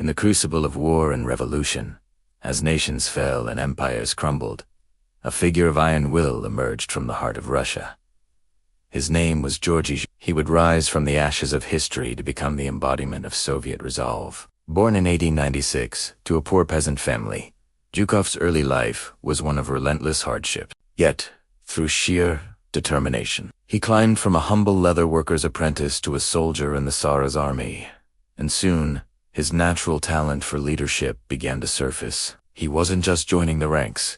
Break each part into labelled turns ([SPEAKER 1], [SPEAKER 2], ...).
[SPEAKER 1] In the crucible of war and revolution, as nations fell and empires crumbled, a figure of iron will emerged from the heart of Russia. His name was Georgy Zhukov. He would rise from the ashes of history to become the embodiment of Soviet resolve. Born in 1896 to a poor peasant family, Zhukov's early life was one of relentless hardship. Yet, through sheer determination, he climbed from a humble leather worker's apprentice to a soldier in the Tsar's army, and soon, his natural talent for leadership began to surface. He wasn't just joining the ranks,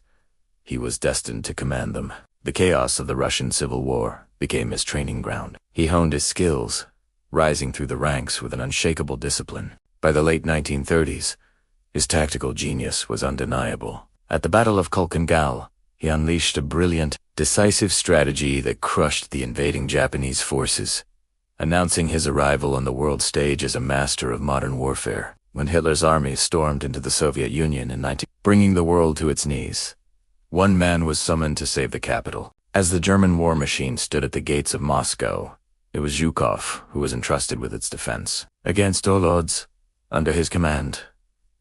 [SPEAKER 1] he was destined to command them. The chaos of the Russian Civil War became his training ground. He honed his skills, rising through the ranks with an unshakable discipline. By the late 1930s, his tactical genius was undeniable. At the Battle of Kulkangal, he unleashed a brilliant, decisive strategy that crushed the invading Japanese forces, announcing his arrival on the world stage as a master of modern warfare. When Hitler's army stormed into the Soviet Union in bringing the world to its knees, one man was summoned to save the capital. As the German war machine stood at the gates of Moscow, it was Zhukov who was entrusted with its defense. Against all odds, under his command,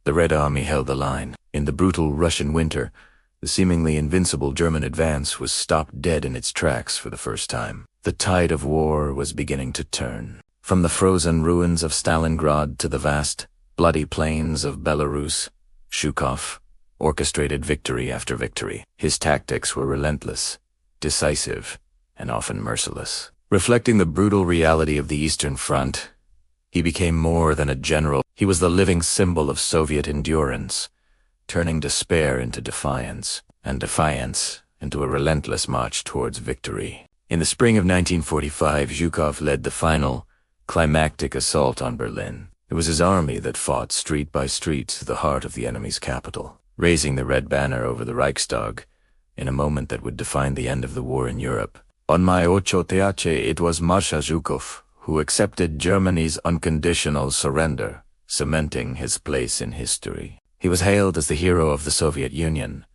[SPEAKER 1] the Red Army held the line. In the brutal Russian winter, the seemingly invincible German advance was stopped dead in its tracks for the first time. The tide of war was beginning to turn. From the frozen ruins of Stalingrad to the vast, bloody plains of Belarus, Zhukov orchestrated victory after victory. His tactics were relentless, decisive, and often merciless. Reflecting the brutal reality of the Eastern Front, he became more than a general. He was the living symbol of Soviet endurance, turning despair into defiance, and defiance into a relentless march towards victory. In the spring of 1945, Zhukov led the final, climactic assault on Berlin. It was his army that fought street by street to the heart of the enemy's capital, raising the red banner over the Reichstag in a moment that would define the end of the war in Europe. On May 8, it was Marshal Zhukov who accepted Germany's unconditional surrender, cementing his place in history. He was hailed as the hero of the Soviet Union,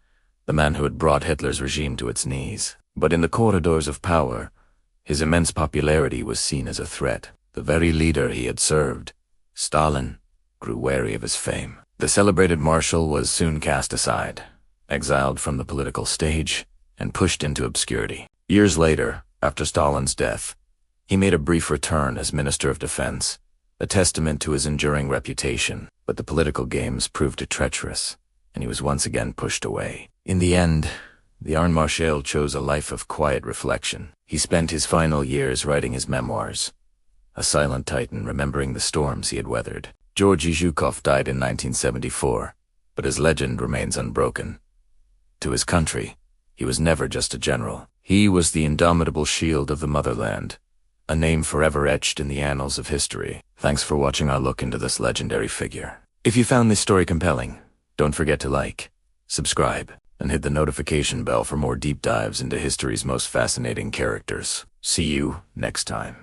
[SPEAKER 1] the man who had brought Hitler's regime to its knees. But in the corridors of power, his immense popularity was seen as a threat. The very leader he had served, Stalin, grew wary of his fame. The celebrated marshal was soon cast aside, exiled from the political stage, and pushed into obscurity. Years later, after Stalin's death, he made a brief return as Minister of Defense, a testament to his enduring reputation. But the political games proved treacherous, and he was once again pushed away. In the end, the Iron Marshal chose a life of quiet reflection. He spent his final years writing his memoirs, a silent titan remembering the storms he had weathered. Georgy Zhukov died in 1974, but his legend remains unbroken. To his country, he was never just a general. He was the indomitable shield of the motherland, a name forever etched in the annals of history. Thanks for watching our look into this legendary figure. If you found this story compelling, don't forget to like, subscribe, and hit the notification bell for more deep dives into history's most fascinating characters. See you next time.